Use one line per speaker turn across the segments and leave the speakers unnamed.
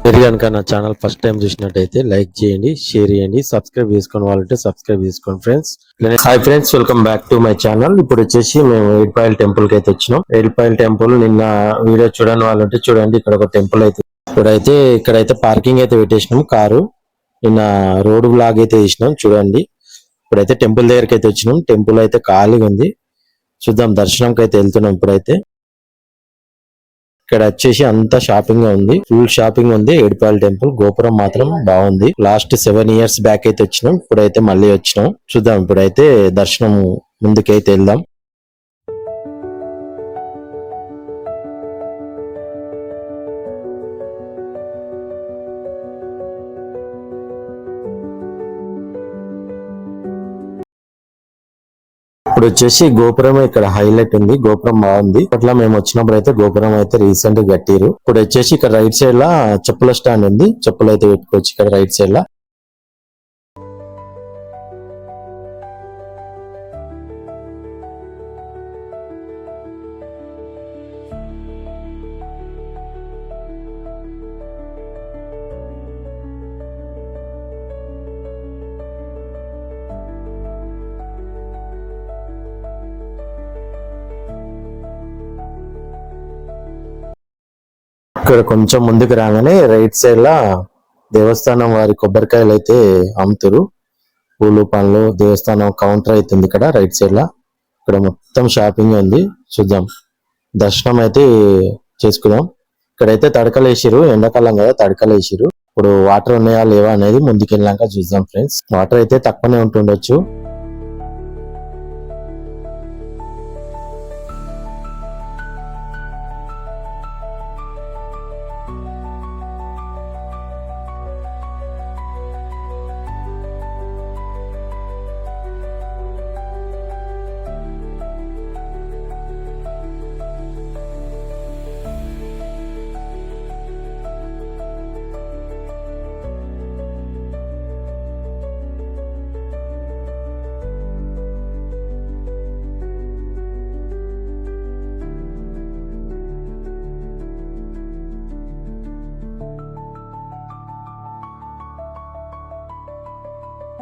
మీరు కనుక నా ఛానల్ ఫస్ట్ టైం చూసినట్టయితే లైక్ చేయండి, షేర్ చేయండి, సబ్స్క్రైబ్ చేసుకోని వాళ్ళంటే సబ్స్క్రైబ్ చేసుకోండి friends. Hi friends, welcome back to my channel. ఇప్పుడు వచ్చేసి మేము ఏడుపాయల టెంపుల్ కి అయితే వచ్చినాం. ఏడుపాయల టెంపుల్ నిన్న వీడియో చూడని వాళ్ళంటే చూడండి, ఇక్కడ ఒక టెంపుల్ అయితే ఇక్కడైతే పార్కింగ్ అయితే పెట్టేసినాం కారు. నిన్న రోడ్ బ్లాగ్ అయితే తీసినాం చూడండి. ఇప్పుడైతే టెంపుల్ దగ్గరికి అయితే వచ్చినాం. టెంపుల్ అయితే ఖాళీగా ఉంది, చూద్దాం. దర్శనంకి అయితే వెళ్తున్నాం ఇప్పుడైతే. ఇక్కడ వచ్చేసి అంతా షాపింగ్ ఉంది, ఫుల్ షాపింగ్ ఉంది. ఏడుపాయల టెంపుల్ గోపురం మాత్రం బాగుంది. లాస్ట్ 7 years బ్యాక్ అయితే వచ్చినాం, ఇప్పుడైతే మళ్ళీ వచ్చినాం. చూద్దాం, ఇప్పుడైతే దర్శనం ముందుకైతే వెళ్దాం. ఇప్పుడు వచ్చేసి గోపురం ఇక్కడ హైలైట్ ఉంది, గోపురం బాగుంది. అట్లా మేము వచ్చినప్పుడు అయితే గోపురం అయితే రీసెంట్ గా కట్టిరు. ఇప్పుడు వచ్చేసి ఇక్కడ రైట్ సైడ్ లా చెప్పుల స్టాండ్ ఉంది, చెప్పులు అయితే పెట్టుకోవచ్చు ఇక్కడ రైట్ సైడ్ లా. ఇక్కడ కొంచెం ముందుకు రాగానే రైట్ సైడ్ లా దేవస్థానం వారి కొబ్బరికాయలు అయితే అమ్ముతారు. పూలు పండ్లు దేవస్థానం కౌంటర్ అయితే ఉంది ఇక్కడ రైట్ సైడ్ లా. ఇక్కడ మొత్తం షాపింగ్ ఉంది, చూద్దాం. దర్శనం అయితే చేసుకుందాం. ఇక్కడైతే తడకలు వేసిరు, ఎండాకాలం కదా తడకలు వేసిరు. ఇప్పుడు వాటర్ ఉన్నాయా లేవా అనేది ముందుకు వెళ్ళాక చూద్దాం ఫ్రెండ్స్. వాటర్ అయితే తక్కువనే ఉంటుండొచ్చు.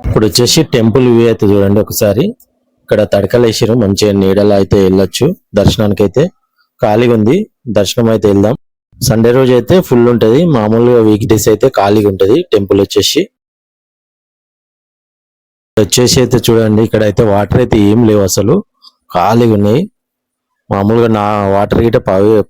ఇప్పుడు వచ్చేసి టెంపుల్ వ్యూ అయితే చూడండి ఒకసారి. ఇక్కడ తడకలు వేసిరు, మంచిగా నీడలో అయితే వెళ్ళొచ్చు. దర్శనానికి అయితే ఖాళీగా ఉంది, దర్శనం అయితే వెళ్దాం. సండే రోజు అయితే ఫుల్ ఉంటది, మామూలుగా వీక్ డేస్ అయితే ఖాళీగా ఉంటది టెంపుల్ వచ్చేసి. అయితే చూడండి, ఇక్కడ అయితే వాటర్ అయితే ఏం లేవు, అసలు ఖాళీగా ఉన్నాయి. మామూలుగా నా వాటర్ గిట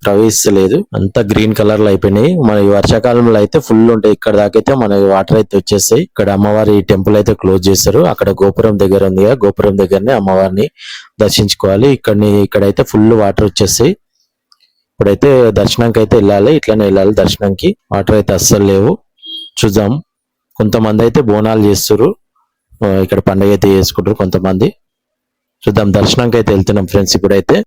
ప్రవహిస్తలేదు, అంతా గ్రీన్ కలర్ లో అయిపోయినాయి. మన వర్షాకాలంలో అయితే ఫుల్ ఉంటాయి. ఇక్కడ దాకైతే మన వాటర్ అయితే వచ్చేస్తాయి. ఇక్కడ అమ్మవారి టెంపుల్ అయితే క్లోజ్ చేస్తారు. అక్కడ గోపురం దగ్గర ఉంది, గోపురం దగ్గరనే అమ్మవారిని దర్శించుకోవాలి. ఇక్కడైతే ఫుల్ వాటర్ వచ్చేస్తాయి. ఇప్పుడైతే దర్శనానికి అయితే వెళ్ళాలి, ఇట్లానే వెళ్ళాలి దర్శనంకి. వాటర్ అయితే అస్సలు లేవు, చూద్దాం. కొంతమంది అయితే బోనాలు చేస్తారు, ఇక్కడ పండుగ అయితే చేసుకుంటారు కొంతమంది. చూద్దాం, దర్శనానికి అయితే వెళ్తున్నాం ఫ్రెండ్స్. ఇప్పుడైతే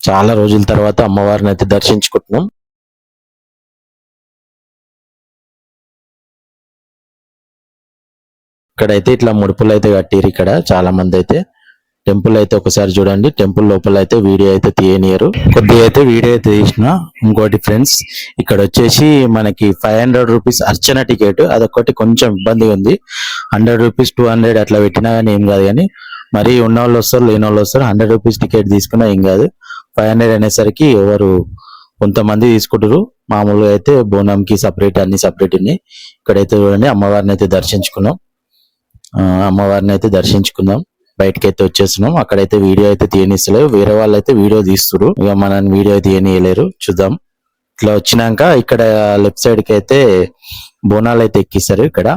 చాలా రోజుల తర్వాత అమ్మవారిని అయితే దర్శించుకుంటున్నాం. ఇక్కడైతే ఇట్లా ముడుపులు అయితే కట్టిరు ఇక్కడ చాలా మంది అయితే. టెంపుల్ అయితే ఒకసారి చూడండి. టెంపుల్ లోపల అయితే వీడియో అయితే తీయనియరు, కొద్దిగా అయితే వీడియో అయితే తీసిన. ఇంకోటి ఫ్రెండ్స్, ఇక్కడ వచ్చేసి మనకి 500 రూపీస్ అర్చన టికెట్, అదొకటి కొంచెం ఇబ్బంది ఉంది. 100 రూపీస్ 200 అట్లా పెట్టినా కానీ ఏం కాదు, కానీ మరి ఉన్న వాళ్ళు వస్తారు లేని వాళ్ళు వస్తారు. 100 రూపీస్ టికెట్ తీసుకున్నా ఏం కాదు. 500 అనేసరికి ఎవరు కొంతమంది తీసుకుంటారు. మామూలుగా అయితే బోనంకి సపరేట్, అన్ని సపరేట్ ఉన్నాయి. ఇక్కడైతే చూడండి అమ్మవారిని అయితే దర్శించుకున్నాం. బయటకి అయితే వచ్చేస్తున్నాం. అక్కడైతే వీడియో అయితే తీయనిస్తలేరు, వేరే వాళ్ళు అయితే వీడియో తీస్తున్నారు. ఇక మనం వీడియో తీయనియలేరు, చూద్దాం. ఇట్లా వచ్చినాక ఇక్కడ లెఫ్ట్ సైడ్ కి అయితే బోనాలు అయితే ఎక్కిస్తారు. ఇక్కడ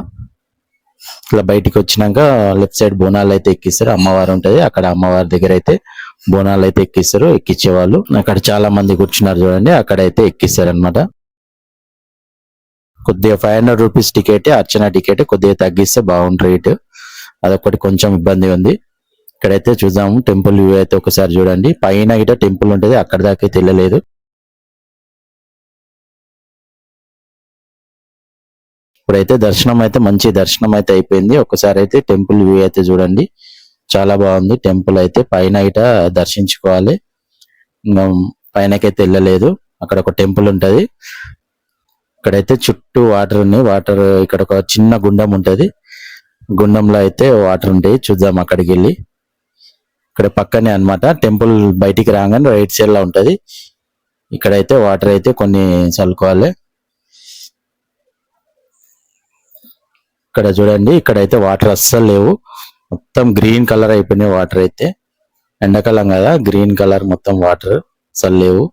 ఇట్లా బయటికి వచ్చినాక లెఫ్ట్ సైడ్ బోనాలు అయితే ఎక్కిస్తారు. అమ్మవారు ఉంటది అక్కడ, అమ్మవారి దగ్గర అయితే బోనాలు అయితే ఎక్కిస్తారు. ఎక్కించే వాళ్ళు అక్కడ చాలా మంది కూర్చున్నారు చూడండి, అక్కడైతే ఎక్కిస్తారు అనమాట. కొద్దిగా 500 రూపీస్ టికెట్, అర్చన టికెట్ కొద్దిగా తగ్గిస్తే బాగుంటుంది రేట్. అదొకటి కొంచెం ఇబ్బంది ఉంది. ఇక్కడైతే చూద్దాము టెంపుల్ వ్యూ అయితే ఒకసారి చూడండి. పైన గిట టెంపుల్ ఉంటది, అక్కడ దాకా అయితే వెళ్ళలేదు. ఇప్పుడైతే దర్శనం అయితే మంచి దర్శనం అయితే అయిపోయింది. ఒకసారి అయితే టెంపుల్ వ్యూ అయితే చూడండి, చాలా బాగుంది. టెంపుల్ అయితే పైన గిట దర్శించుకోవాలి. పైనకైతే వెళ్ళలేదు. అక్కడ ఒక టెంపుల్ ఉంటది. ఇక్కడైతే చుట్టూ వాటర్ ఉన్నాయి. వాటర్ ఇక్కడ ఒక చిన్న గుండం ఉంటది. గుండంలో అయితే వాటర్ ఉంటాయి. చూద్దాం అక్కడికి వెళ్ళి. ఇక్కడ పక్కనే అన్నమాట టెంపుల్. బయటికి రాగానే రైట్ సైడ్ లో ఉంటది. ఇక్కడైతే వాటర్ అయితే కొన్ని చల్లుకోవాలి. ఇక్కడ చూడండి, ఇక్కడైతే వాటర్ అస్సలు లేవు. మొత్తం గ్రీన్ కలర్ అయిపోయినాయి వాటర్ అయితే. ఎండాకాలం కదా, గ్రీన్ కలర్ మొత్తం వాటర్ అస్సలు లేవు.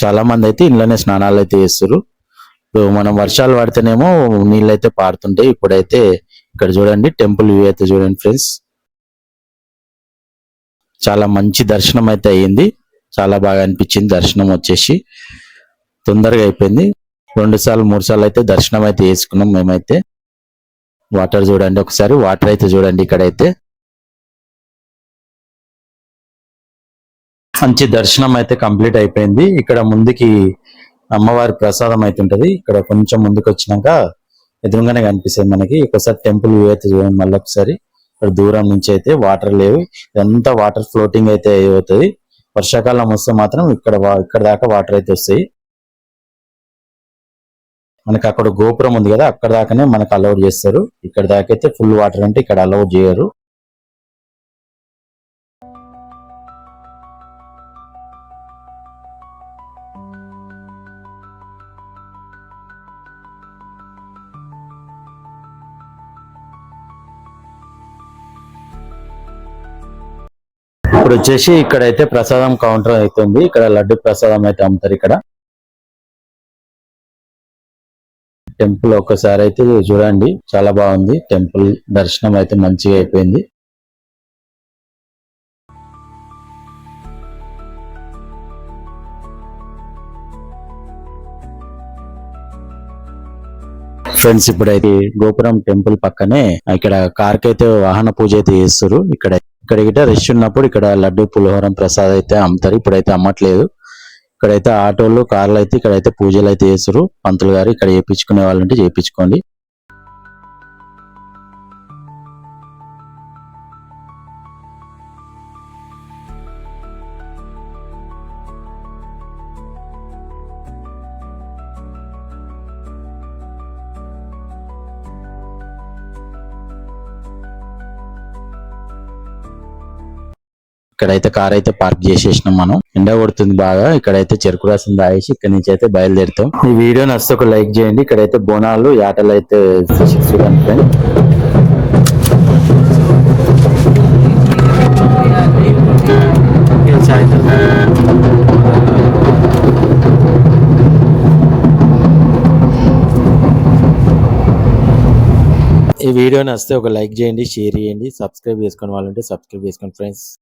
చాలా మంది అయితే ఇంట్లోనే స్నానాలు అయితే చేస్తారు. ఇప్పుడు మనం వర్షాలు పడితేనేమో నీళ్ళు అయితే పారుతుంటాయి. ఇప్పుడైతే ఇక్కడ చూడండి టెంపుల్ వ్యూ అయితే చూడండి ఫ్రెండ్స్. చాలా మంచి దర్శనం అయితే అయ్యింది. చాలా బాగా అనిపించింది దర్శనం వచ్చేసి. తొందరగా అయిపోయింది. 2 సార్లు 3 సార్లు అయితే దర్శనం అయితే చేసుకున్నాం మేమైతే. వాటర్ చూడండి ఒకసారి. వాటర్ అయితే చూడండి ఇక్కడైతే. మంచి దర్శనం అయితే కంప్లీట్ అయిపోయింది. ఇక్కడ ముందుకి అమ్మవారి ప్రసాదం అయితే ఉంటది. ఇక్కడ కొంచెం ముందుకు వచ్చినాక ఎదురుగానే కనిపిస్తుంది మనకి. ఒకసారి టెంపుల్ వ్యూ అయితే చూడండి మళ్ళీ ఒకసారి. ఇక్కడ దూరం నుంచి అయితే వాటర్ లేవు. ఇదంతా వాటర్ ఫ్లోటింగ్ అయితే అవుతుంది. వర్షాకాలం వస్తే మాత్రం ఇక్కడ దాకా వాటర్ అయితే వస్తాయి. మనకి అక్కడ గోపురం ఉంది కదా, అక్కడ దాకానే మనకు అలౌడ్ చేస్తారు. ఇక్కడ దాకా అయితే ఫుల్ వాటర్ అంటే ఇక్కడ అలౌడ్ చేయరు. ఇప్పుడు వచ్చేసి ఇక్కడైతే ప్రసాదం కౌంటర్ అయితే ఉంది. ఇక్కడ లడ్డు ప్రసాదం అయితే అమ్ముతారు. ఇక్కడ టెంపుల్ ఒక్కసారి అయితే చూడండి, చాలా బాగుంది. టెంపుల్ దర్శనం అయితే మంచిగా అయిపోయింది. ఫ్రెండ్స్ ఇప్పుడైతే గోపురం టెంపుల్ పక్కనే ఇక్కడ కార్కి అయితే వాహన పూజ అయితే చేస్తారు. ఇక్కడ రష్ ఉన్నప్పుడు ఇక్కడ లడ్డు పులిహోరం ప్రసాదం అయితే అమ్ముతారు. ఇప్పుడైతే అమ్మట్లేదు. ఇక్కడైతే ఆటోలు కార్లు అయితే ఇక్కడైతే పూజలు అయితే చేస్తారు. పంతులు గారు ఇక్కడ చేయించుకునే వాళ్ళంటే చేయించుకోండి. ఇక్కడైతే కార్ అయితే పార్క్ చేసేసినాం మనం. ఎండ కొడుతుంది బాగా. ఇక్కడైతే చెరుకు రసం తాగేసి ఇక్కడ నుంచి అయితే బయలుదేరుతాం. ఈ వీడియో నచ్చితే ఒక లైక్ చేయండి. ఇక్కడైతే బోనాలు యాటలు అయితే చూడండి ఫ్రెండ్. ఈ వీడియో నచ్చితే ఒక లైక్ చేయండి, షేర్ చేయండి, సబ్స్క్రైబ్ చేసుకోని వాళ్ళంటే సబ్స్క్రైబ్ చేసుకోండి ఫ్రెండ్స్.